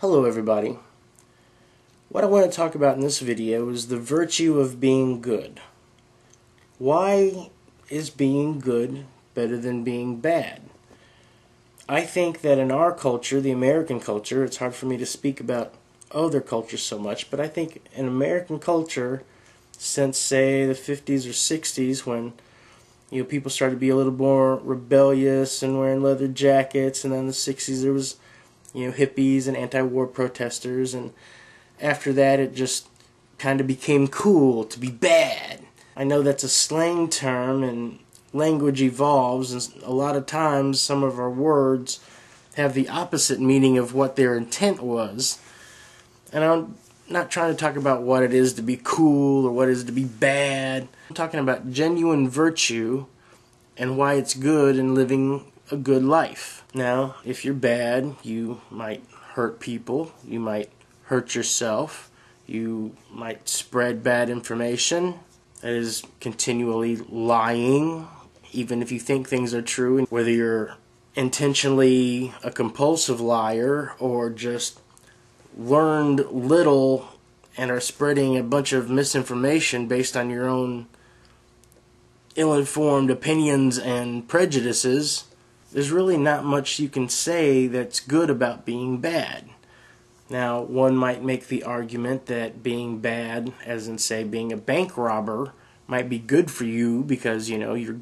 Hello everybody. What I want to talk about in this video is the virtue of being good. Why is being good better than being bad? I think that in our culture, the American culture, it's hard for me to speak about other cultures so much, but I think in American culture, since say the 50s or 60s, when people started to be a little more rebellious and wearing leather jackets, and then in the 60s there was hippies and anti-war protesters, and after that it just kind of became cool to be bad. I know that's a slang term and language evolves, and a lot of times some of our words have the opposite meaning of what their intent was. And I'm not trying to talk about what it is to be cool or what it is to be bad. I'm talking about genuine virtue and why it's good in living a good life. Now, if you're bad, you might hurt people, you might hurt yourself, you might spread bad information, that is continually lying, even if you think things are true, whether you're intentionally a compulsive liar or just learned little and are spreading a bunch of misinformation based on your own ill-informed opinions and prejudices. There's really not much you can say that's good about being bad. Now, one might make the argument that being bad, as in say being a bank robber, might be good for you because you're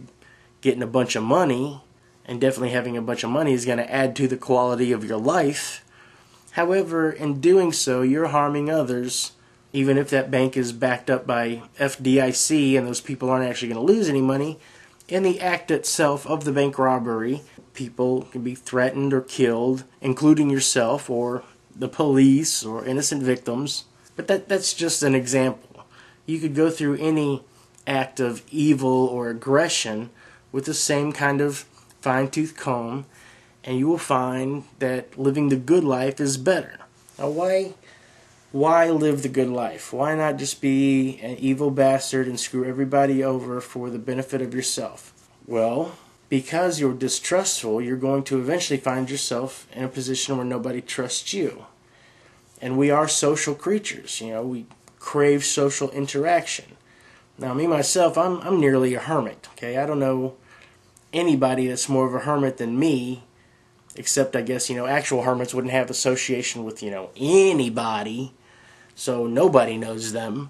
getting a bunch of money, and definitely having a bunch of money is going to add to the quality of your life. However, in doing so, you're harming others, even if that bank is backed up by FDIC and those people aren't actually going to lose any money. In the act itself of the bank robbery, people can be threatened or killed, including yourself or the police or innocent victims. But that's just an example. You could go through any act of evil or aggression with the same kind of fine-tooth comb, and you will find that living the good life is better. Now, why live the good life? Why not just be an evil bastard and screw everybody over for the benefit of yourself? Well, because you're distrustful, you're going to eventually find yourself in a position where nobody trusts you. And we are social creatures, we crave social interaction. Now, me, myself, I'm nearly a hermit, okay? I don't know anybody that's more of a hermit than me, except I guess, actual hermits wouldn't have association with, anybody, so nobody knows them.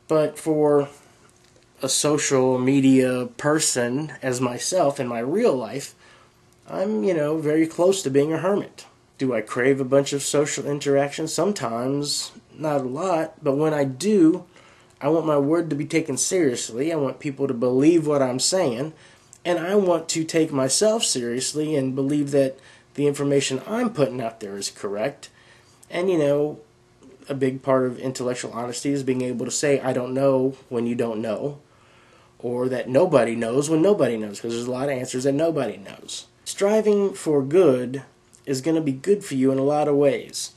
But for a social media person as myself in my real life, I'm, very close to being a hermit. Do I crave a bunch of social interaction? Sometimes, not a lot, but when I do, I want my word to be taken seriously. I want people to believe what I'm saying, and I want to take myself seriously and believe that the information I'm putting out there is correct. And, a big part of intellectual honesty is being able to say, I don't know when you don't know, or that nobody knows when nobody knows, because there's a lot of answers that nobody knows. Striving for good is going to be good for you in a lot of ways.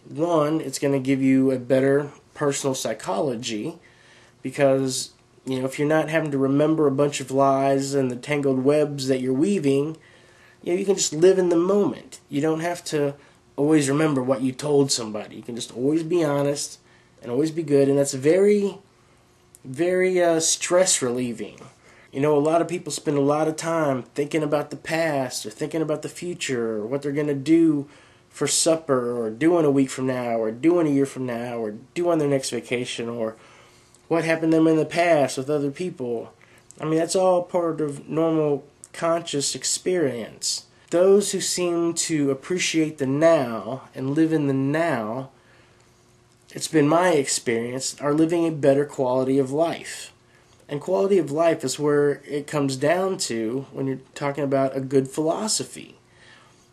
One, it's going to give you a better personal psychology, because if you're not having to remember a bunch of lies and the tangled webs that you're weaving, you can just live in the moment. You don't have to always remember what you told somebody. You can just always be honest and always be good, and that's very, very stress relieving. A lot of people spend a lot of time thinking about the past or thinking about the future or what they're going to do for supper or do in a week from now or do in a year from now or do on their next vacation or what happened to them in the past with other people. I mean, that's all part of normal conscious experience. Those who seem to appreciate the now and live in the now, it's been my experience, are living a better quality of life. And quality of life is where it comes down to when you're talking about a good philosophy.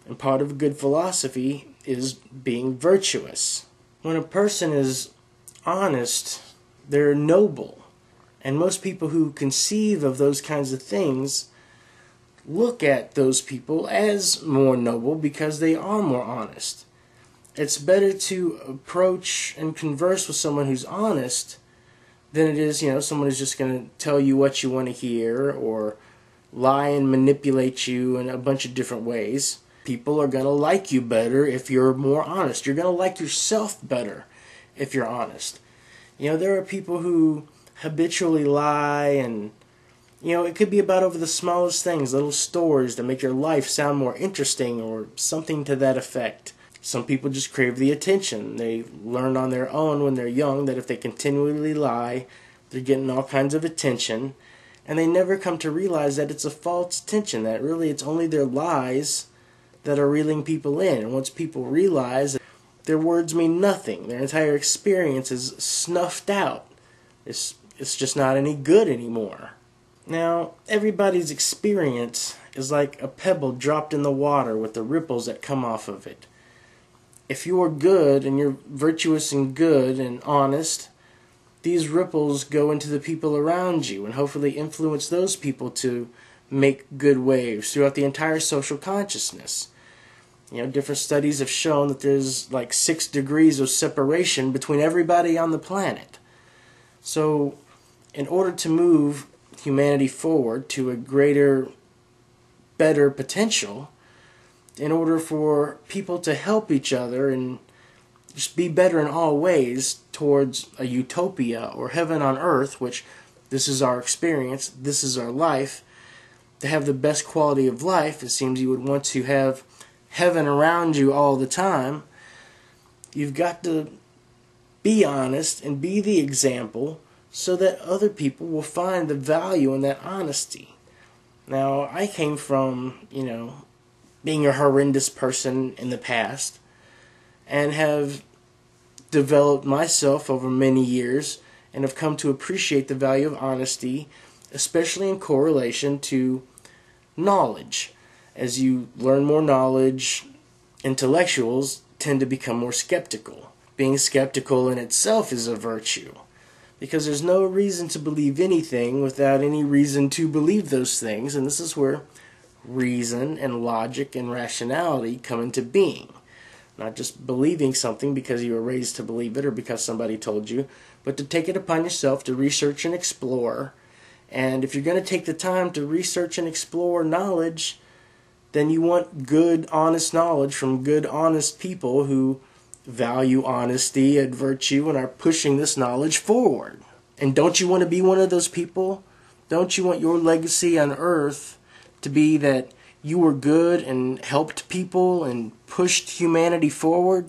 And part of a good philosophy is being virtuous. When a person is honest, they're noble. And most people who conceive of those kinds of things look at those people as more noble because they are more honest. It's better to approach and converse with someone who's honest than it is, someone who's just going to tell you what you want to hear or lie and manipulate you in a bunch of different ways. People are going to like you better if you're more honest. You're going to like yourself better if you're honest. There are people who habitually lie, and it could be about over the smallest things, little stories that make your life sound more interesting or something to that effect. Some people just crave the attention. They learn on their own when they're young that if they continually lie, they're getting all kinds of attention, and they never come to realize that it's a false attention, that really it's only their lies that are reeling people in. And once people realize that their words mean nothing, their entire experience is snuffed out, it's just not any good anymore. Now, everybody's experience is like a pebble dropped in the water with the ripples that come off of it. If you are good and you're virtuous and good and honest, these ripples go into the people around you and hopefully influence those people to make good waves throughout the entire social consciousness. Different studies have shown that there's like 6 degrees of separation between everybody on the planet. So, in order to move humanity forward to a greater, better potential, in order for people to help each other and just be better in all ways towards a utopia or heaven on earth, which this is our experience, this is our life, to have the best quality of life, it seems you would want to have heaven around you all the time. You've got to be honest and be the example so that other people will find the value in that honesty. Now, I came from, being a horrendous person in the past and have developed myself over many years and have come to appreciate the value of honesty, especially in correlation to knowledge. As you learn more knowledge, intellectuals tend to become more skeptical. Being skeptical in itself is a virtue, because there's no reason to believe anything without any reason to believe those things, and this is where reason and logic and rationality come into being. Not just believing something because you were raised to believe it or because somebody told you, but to take it upon yourself to research and explore. And if you're going to take the time to research and explore knowledge, then you want good, honest knowledge from good, honest people who value honesty and virtue and are pushing this knowledge forward. And don't you want to be one of those people? Don't you want your legacy on earth to be that you were good and helped people and pushed humanity forward?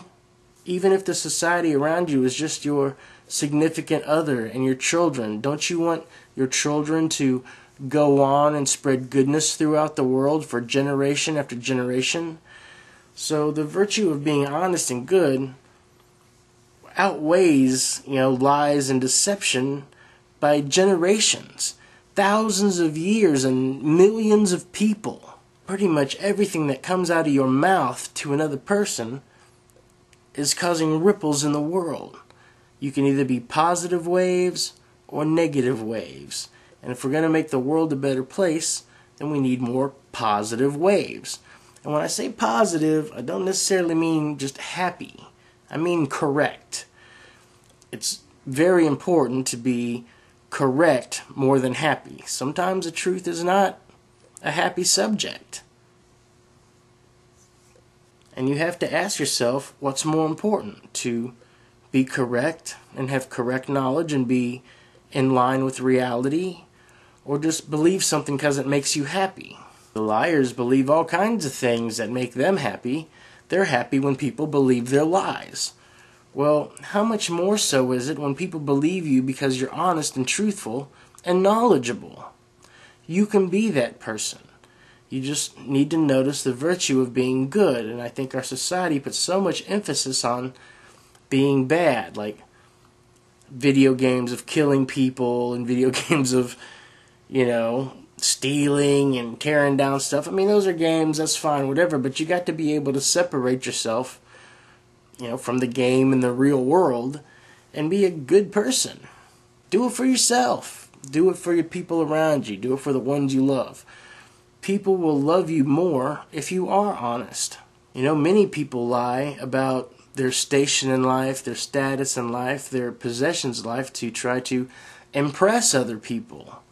Even if the society around you is just your significant other and your children, don't you want your children to go on and spread goodness throughout the world for generation after generation? So the virtue of being honest and good outweighs, lies and deception by generations, thousands of years and millions of people. Pretty much everything that comes out of your mouth to another person is causing ripples in the world. You can either be positive waves or negative waves. And if we're going to make the world a better place, then we need more positive waves. And when I say positive, I don't necessarily mean just happy. I mean correct. It's very important to be correct more than happy. Sometimes the truth is not a happy subject. And you have to ask yourself what's more important, to be correct and have correct knowledge and be in line with reality, or just believe something because it makes you happy. The liars believe all kinds of things that make them happy. They're happy when people believe their lies. Well, how much more so is it when people believe you because you're honest and truthful and knowledgeable? You can be that person. You just need to notice the virtue of being good. And I think our society puts so much emphasis on being bad, like video games of killing people and video games of, stealing and tearing down stuff. I mean, those are games, that's fine, whatever, but you got to be able to separate yourself, from the game and the real world and be a good person. Do it for yourself. Do it for your people around you. Do it for the ones you love. People will love you more if you are honest. Many people lie about their station in life, their status in life, their possessions in life to try to impress other people.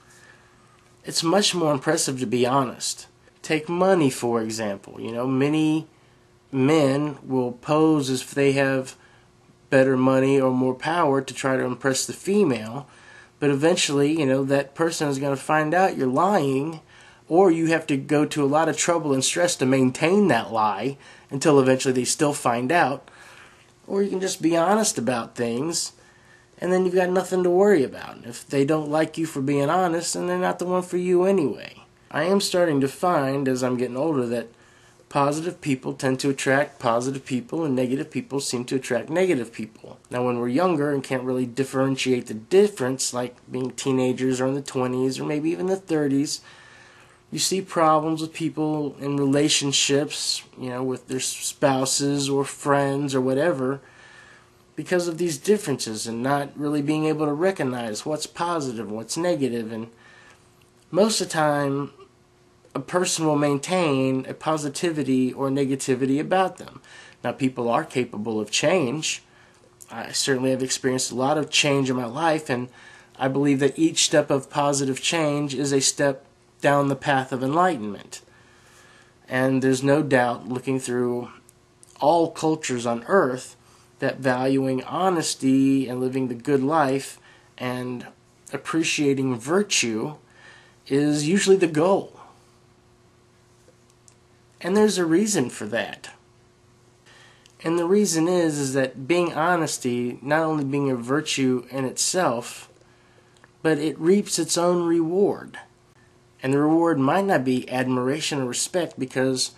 It's much more impressive to be honest, Take money, for example. Many men will pose as if they have better money or more power to try to impress the female, but eventually, that person is going to find out you're lying, or you have to go to a lot of trouble and stress to maintain that lie until eventually they still find out. Or you can just be honest about things, and then you've got nothing to worry about. If they don't like you for being honest, then they're not the one for you anyway. I am starting to find, as I'm getting older, that positive people tend to attract positive people, and negative people seem to attract negative people. Now, when we're younger and can't really differentiate the difference, like being teenagers or in the 20s or maybe even the 30s, you see problems with people in relationships, with their spouses or friends or whatever, because of these differences and not really being able to recognize what's positive and what's negative. And most of the time, a person will maintain a positivity or negativity about them. Now, people are capable of change. I certainly have experienced a lot of change in my life, and I believe that each step of positive change is a step down the path of enlightenment. And there's no doubt, looking through all cultures on earth, that valuing honesty and living the good life and appreciating virtue is usually the goal. And there's a reason for that. And the reason is that being honesty, not only being a virtue in itself, but it reaps its own reward. And the reward might not be admiration or respect, because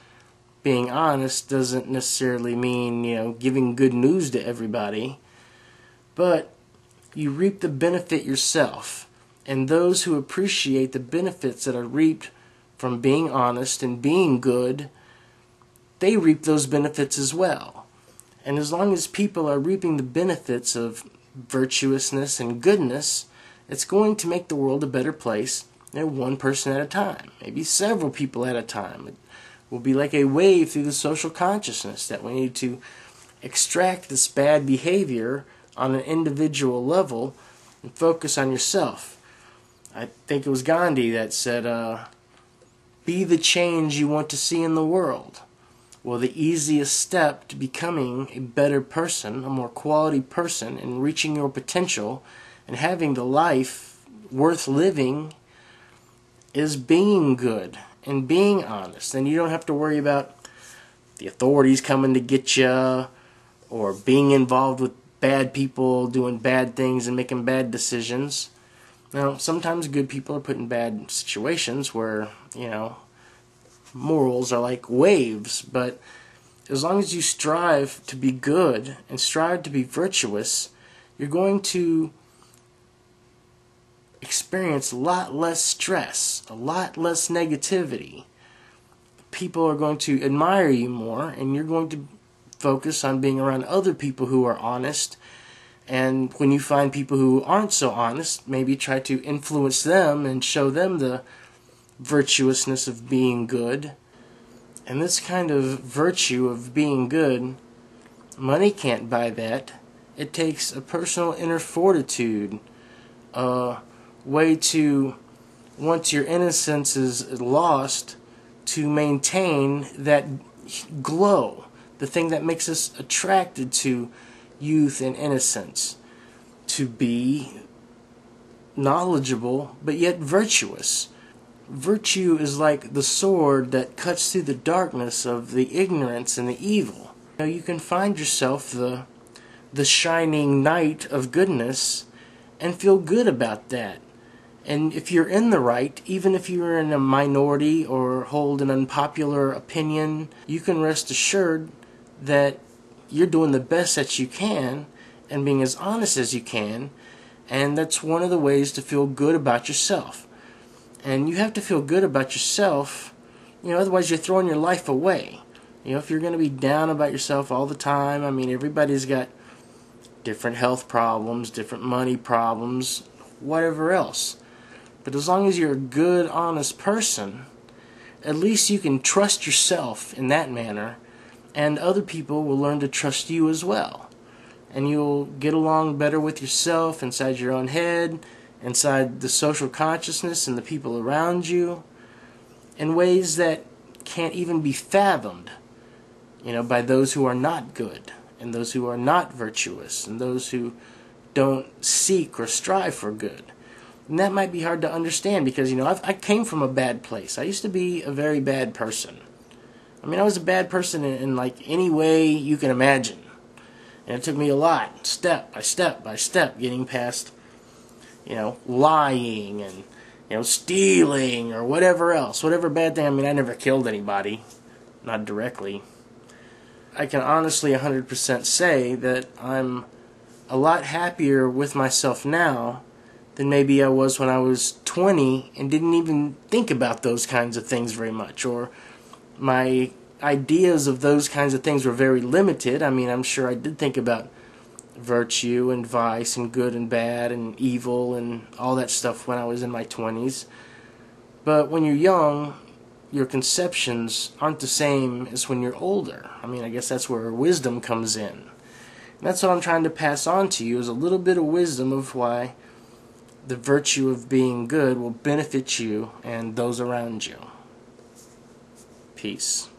being honest doesn't necessarily mean, giving good news to everybody. But you reap the benefit yourself. And those who appreciate the benefits that are reaped from being honest and being good, they reap those benefits as well. And as long as people are reaping the benefits of virtuousness and goodness, it's going to make the world a better place, one person at a time, maybe several people at a time. It will be like a wave through the social consciousness that we need to extract this bad behavior on an individual level and focus on yourself. I think it was Gandhi that said, be the change you want to see in the world. Well, the easiest step to becoming a better person, a more quality person, and reaching your potential and having the life worth living is being good and being honest. And you don't have to worry about the authorities coming to get you, or being involved with bad people doing bad things and making bad decisions. Now, sometimes good people are put in bad situations where, morals are like waves, but as long as you strive to be good and strive to be virtuous, you're going to experience a lot less stress, a lot less negativity. People are going to admire you more, and you're going to focus on being around other people who are honest. And when you find people who aren't so honest, maybe try to influence them and show them the virtuousness of being good. And this kind of virtue of being good, money can't buy that. It takes a personal inner fortitude, a way to, once your innocence is lost, to maintain that glow, the thing that makes us attracted to youth and innocence, to be knowledgeable but yet virtuous. Virtue is like the sword that cuts through the darkness of the ignorance and the evil. You can find yourself the shining knight of goodness and feel good about that. And if you're in the right, even if you're in a minority or hold an unpopular opinion, you can rest assured that you're doing the best that you can and being as honest as you can. And that's one of the ways to feel good about yourself. And you have to feel good about yourself, otherwise you're throwing your life away. If you're going to be down about yourself all the time, everybody's got different health problems, different money problems, whatever else. But as long as you're a good, honest person, at least you can trust yourself in that manner, and other people will learn to trust you as well. And you'll get along better with yourself inside your own head, inside the social consciousness and the people around you, in ways that can't even be fathomed, by those who are not good, and those who are not virtuous, and those who don't seek or strive for good. And that might be hard to understand because, I came from a bad place. I used to be a very bad person. I was a bad person in like any way you can imagine. And it took me a lot, step by step by step, getting past, lying and, stealing or whatever else, whatever bad thing. I never killed anybody, not directly. I can honestly 100% say that I'm a lot happier with myself now than maybe I was when I was 20 and didn't even think about those kinds of things very much, or my ideas of those kinds of things were very limited. I'm sure I did think about virtue and vice and good and bad and evil and all that stuff when I was in my 20s. But when you're young, your conceptions aren't the same as when you're older. I guess that's where wisdom comes in. And that's what I'm trying to pass on to you, is a little bit of wisdom of why the virtue of being good will benefit you and those around you. Peace.